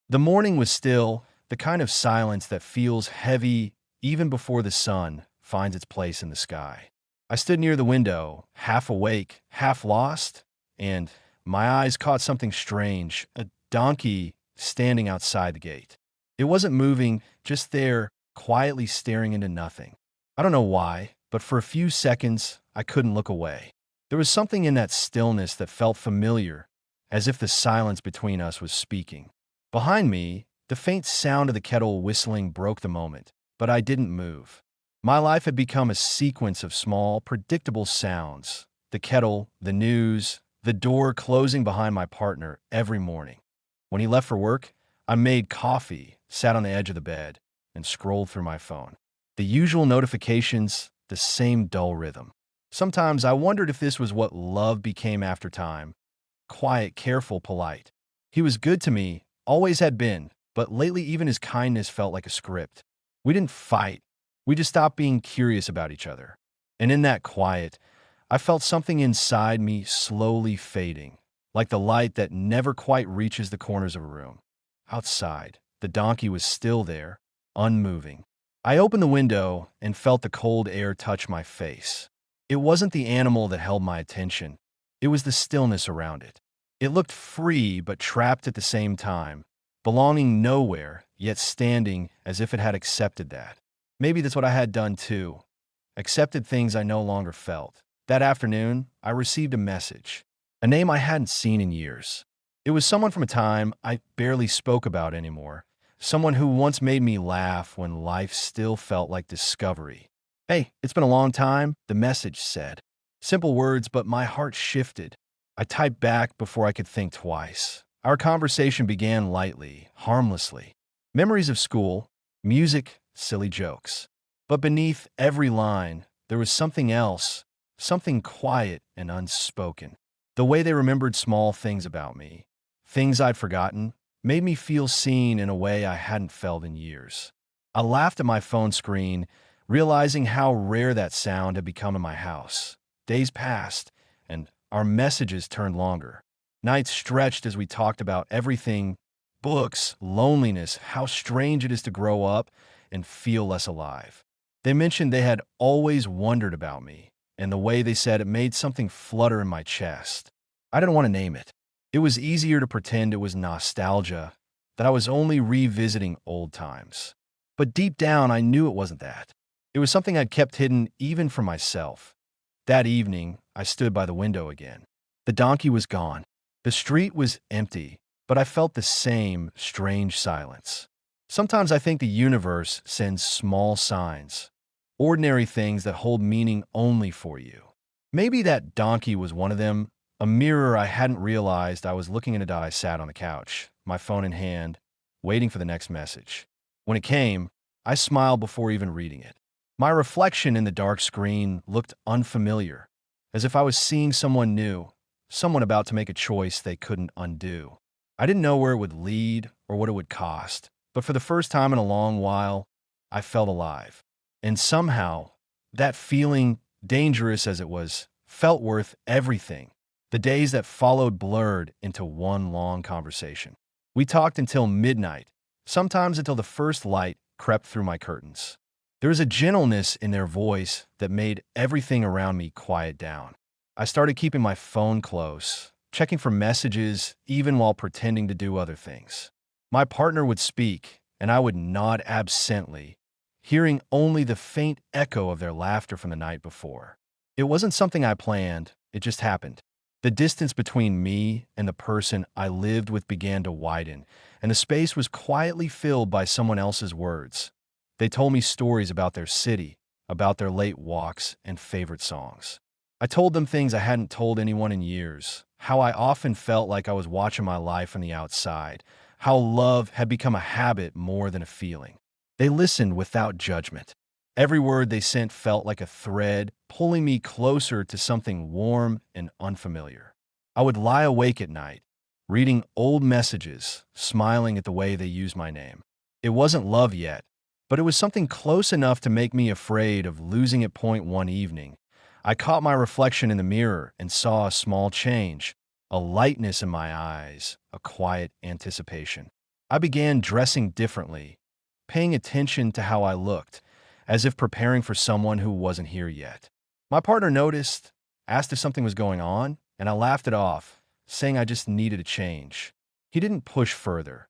The morning was still, the kind of silence that feels heavy even before the sun finds its place in the sky. I stood near the window, half awake, half lost, and my eyes caught something strange, a donkey standing outside the gate. It wasn't moving, just there, quietly staring into nothing. I don't know why, but for a few seconds, I couldn't look away. There was something in that stillness that felt familiar, as if the silence between us was speaking. Behind me, the faint sound of the kettle whistling broke the moment, but I didn't move. My life had become a sequence of small, predictable sounds: the kettle, the news, the door closing behind my partner every morning. When he left for work, I made coffee, sat on the edge of the bed, and scrolled through my phone. The usual notifications, the same dull rhythm. Sometimes I wondered if this was what love became after time: quiet, careful, polite. He was good to me, always had been, but lately even his kindness felt like a script. We didn't fight. We just stopped being curious about each other. And in that quiet, I felt something inside me slowly fading, like the light that never quite reaches the corners of a room. Outside, the donkey was still there, unmoving. I opened the window and felt the cold air touch my face. It wasn't the animal that held my attention. It was the stillness around it. It looked free but trapped at the same time, belonging nowhere, yet standing as if it had accepted that. Maybe that's what I had done too. Accepted things I no longer felt. That afternoon, I received a message. A name I hadn't seen in years. It was someone from a time I barely spoke about anymore. Someone who once made me laugh when life still felt like discovery. "Hey, it's been a long time," the message said. Simple words, but my heart shifted. I typed back before I could think twice. Our conversation began lightly, harmlessly. Memories of school, music, silly jokes. But beneath every line, there was something else, something quiet and unspoken. The way they remembered small things about me, things I'd forgotten, made me feel seen in a way I hadn't felt in years. I laughed at my phone screen, realizing how rare that sound had become in my house. Days passed, and our messages turned longer. Nights stretched as we talked about everything: books, loneliness, how strange it is to grow up and feel less alive. They mentioned they had always wondered about me, and the way they said it made something flutter in my chest. I didn't want to name it. It was easier to pretend it was nostalgia, that I was only revisiting old times. But deep down, I knew it wasn't that. It was something I'd kept hidden even from myself. That evening, I stood by the window again. The donkey was gone. The street was empty, but I felt the same strange silence. Sometimes I think the universe sends small signs, ordinary things that hold meaning only for you. Maybe that donkey was one of them, a mirror I hadn't realized I was looking into. I sat on the couch, my phone in hand, waiting for the next message. When it came, I smiled before even reading it. My reflection in the dark screen looked unfamiliar, as if I was seeing someone new, someone about to make a choice they couldn't undo. I didn't know where it would lead or what it would cost, but for the first time in a long while, I felt alive. And somehow, that feeling, dangerous as it was, felt worth everything. The days that followed blurred into one long conversation. We talked until midnight, sometimes until the first light crept through my curtains. There was a gentleness in their voice that made everything around me quiet down. I started keeping my phone close, checking for messages even while pretending to do other things. My partner would speak, and I would nod absently, hearing only the faint echo of their laughter from the night before. It wasn't something I planned, it just happened. The distance between me and the person I lived with began to widen, and the space was quietly filled by someone else's words. They told me stories about their city, about their late walks and favorite songs. I told them things I hadn't told anyone in years, how I often felt like I was watching my life from the outside, how love had become a habit more than a feeling. They listened without judgment. Every word they sent felt like a thread, pulling me closer to something warm and unfamiliar. I would lie awake at night, reading old messages, smiling at the way they used my name. It wasn't love yet, but it was something close enough to make me afraid of losing it. One evening, I caught my reflection in the mirror and saw a small change, a lightness in my eyes, a quiet anticipation. I began dressing differently, paying attention to how I looked, as if preparing for someone who wasn't here yet. My partner noticed, asked if something was going on, and I laughed it off, saying I just needed a change. He didn't push further.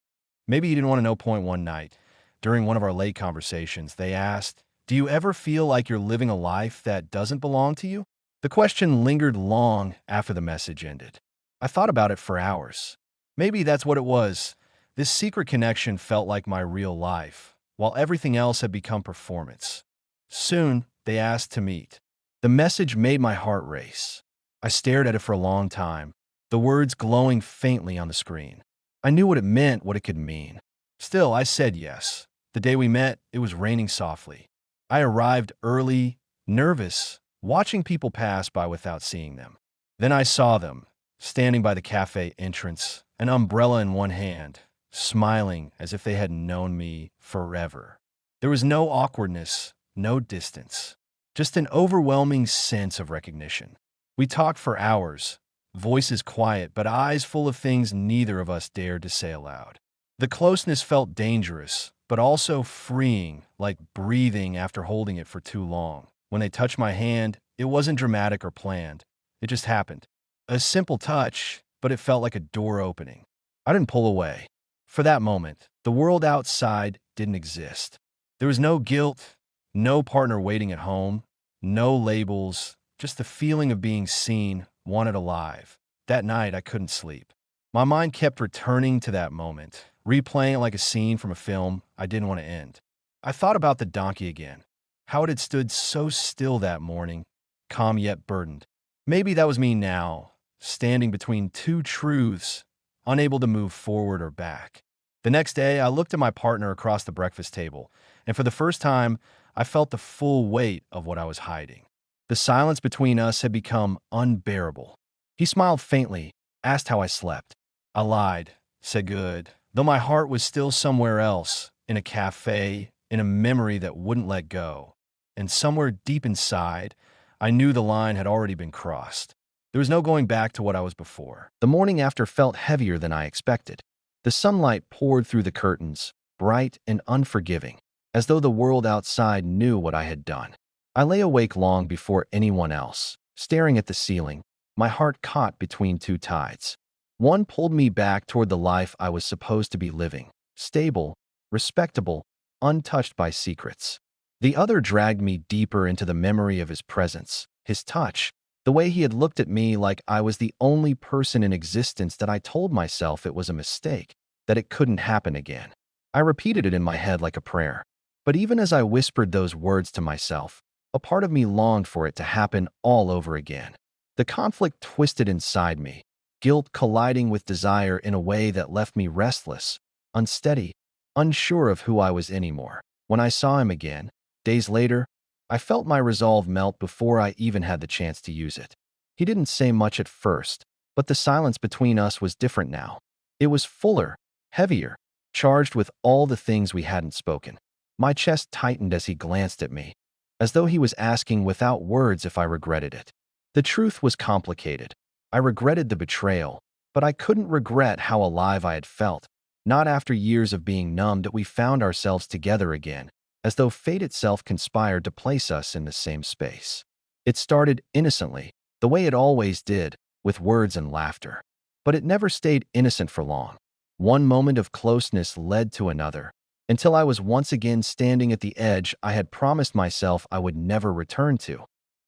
Maybe he didn't want to know. Point one night, during one of our late conversations, they asked, "Do you ever feel like you're living a life that doesn't belong to you?" The question lingered long after the message ended. I thought about it for hours. Maybe that's what it was. This secret connection felt like my real life, while everything else had become performance. Soon, they asked to meet. The message made my heart race. I stared at it for a long time, the words glowing faintly on the screen. I knew what it meant, what it could mean. Still, I said yes. The day we met, it was raining softly. I arrived early, nervous, watching people pass by without seeing them. Then I saw them, standing by the cafe entrance, an umbrella in one hand, smiling as if they had known me forever. There was no awkwardness, no distance, just an overwhelming sense of recognition. We talked for hours, voices quiet but eyes full of things neither of us dared to say aloud. The closeness felt dangerous, but also freeing, like breathing after holding it for too long. When they touched my hand, it wasn't dramatic or planned. It just happened. A simple touch, but it felt like a door opening. I didn't pull away. For that moment, the world outside didn't exist. There was no guilt, no partner waiting at home, no labels, just the feeling of being seen, wanted alive. That night, I couldn't sleep. My mind kept returning to that moment, replaying it like a scene from a film I didn't want to end. I thought about the donkey again, how it had stood so still that morning, calm yet burdened. Maybe that was me now, standing between two truths, unable to move forward or back. The next day, I looked at my partner across the breakfast table, and for the first time, I felt the full weight of what I was hiding. The silence between us had become unbearable. He smiled faintly, asked how I slept. I lied, said good, though my heart was still somewhere else, in a cafe, in a memory that wouldn't let go. And somewhere deep inside, I knew the line had already been crossed. There was no going back to what I was before. The morning after felt heavier than I expected. The sunlight poured through the curtains, bright and unforgiving, as though the world outside knew what I had done. I lay awake long before anyone else, staring at the ceiling, my heart caught between two tides. One pulled me back toward the life I was supposed to be living, stable, respectable, untouched by secrets. The other dragged me deeper into the memory of his presence, his touch, the way he had looked at me like I was the only person in existence that I told myself it was a mistake, that it couldn't happen again. I repeated it in my head like a prayer. But even as I whispered those words to myself, a part of me longed for it to happen all over again. The conflict twisted inside me, guilt colliding with desire in a way that left me restless, unsteady, unsure of who I was anymore. When I saw him again, days later, I felt my resolve melt before I even had the chance to use it. He didn't say much at first, but the silence between us was different now. It was fuller, heavier, charged with all the things we hadn't spoken. My chest tightened as he glanced at me, as though he was asking without words if I regretted it. The truth was complicated. I regretted the betrayal, but I couldn't regret how alive I had felt. Not after years of being numbed that we found ourselves together again, as though fate itself conspired to place us in the same space. It started innocently, the way it always did, with words and laughter. But it never stayed innocent for long. One moment of closeness led to another, until I was once again standing at the edge I had promised myself I would never return to.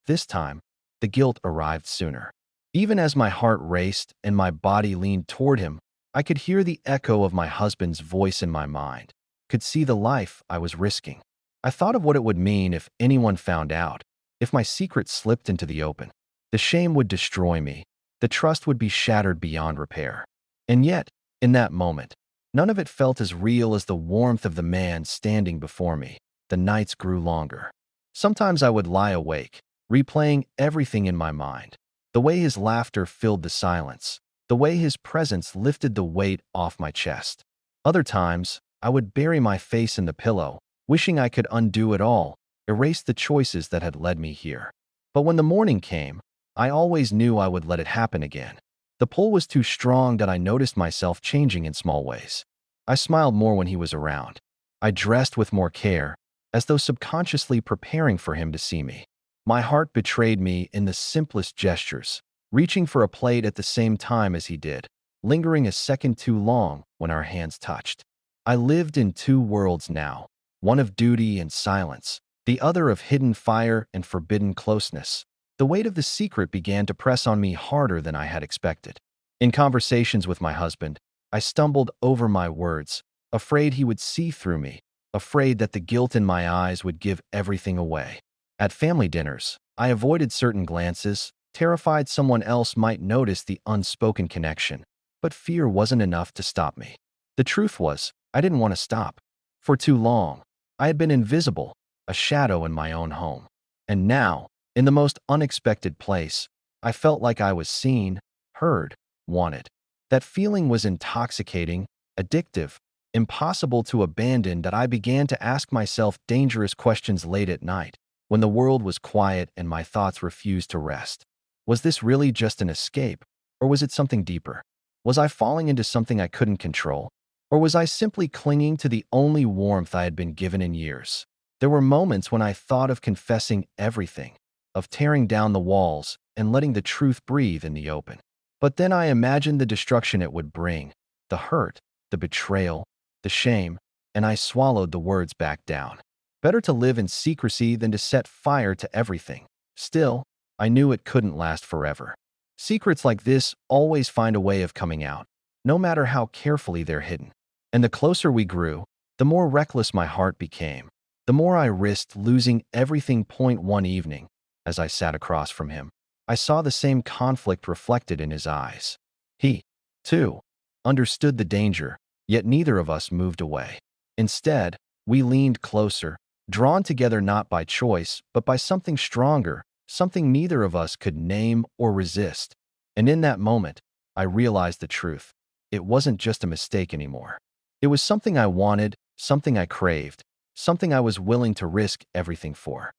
This time, the guilt arrived sooner. Even as my heart raced and my body leaned toward him, I could hear the echo of my husband's voice in my mind, could see the life I was risking. I thought of what it would mean if anyone found out, if my secret slipped into the open. The shame would destroy me. The trust would be shattered beyond repair. And yet, in that moment, none of it felt as real as the warmth of the man standing before me. The nights grew longer. Sometimes I would lie awake, replaying everything in my mind. The way his laughter filled the silence, the way his presence lifted the weight off my chest. Other times, I would bury my face in the pillow, wishing I could undo it all, erase the choices that had led me here. But when the morning came, I always knew I would let it happen again. The pull was too strong that I noticed myself changing in small ways. I smiled more when he was around. I dressed with more care, as though subconsciously preparing for him to see me. My heart betrayed me in the simplest gestures, reaching for a plate at the same time as he did, lingering a second too long when our hands touched. I lived in two worlds now, one of duty and silence, the other of hidden fire and forbidden closeness. The weight of the secret began to press on me harder than I had expected. In conversations with my husband, I stumbled over my words, afraid he would see through me, afraid that the guilt in my eyes would give everything away. At family dinners, I avoided certain glances, terrified someone else might notice the unspoken connection, but fear wasn't enough to stop me. The truth was, I didn't want to stop. For too long, I had been invisible, a shadow in my own home. And now, in the most unexpected place, I felt like I was seen, heard, wanted. That feeling was intoxicating, addictive, impossible to abandon that I began to ask myself dangerous questions late at night, when the world was quiet and my thoughts refused to rest. Was this really just an escape, or was it something deeper? Was I falling into something I couldn't control, or was I simply clinging to the only warmth I had been given in years? There were moments when I thought of confessing everything, of tearing down the walls and letting the truth breathe in the open. But then I imagined the destruction it would bring, the hurt, the betrayal, the shame, and I swallowed the words back down. Better to live in secrecy than to set fire to everything. Still, I knew it couldn't last forever. Secrets like this always find a way of coming out, no matter how carefully they're hidden. And the closer we grew, the more reckless my heart became, the more I risked losing everything. One evening, as I sat across from him, I saw the same conflict reflected in his eyes. He, too, understood the danger, yet neither of us moved away. Instead, we leaned closer, drawn together not by choice, but by something stronger, something neither of us could name or resist. And in that moment, I realized the truth. It wasn't just a mistake anymore. It was something I wanted, something I craved, something I was willing to risk everything for.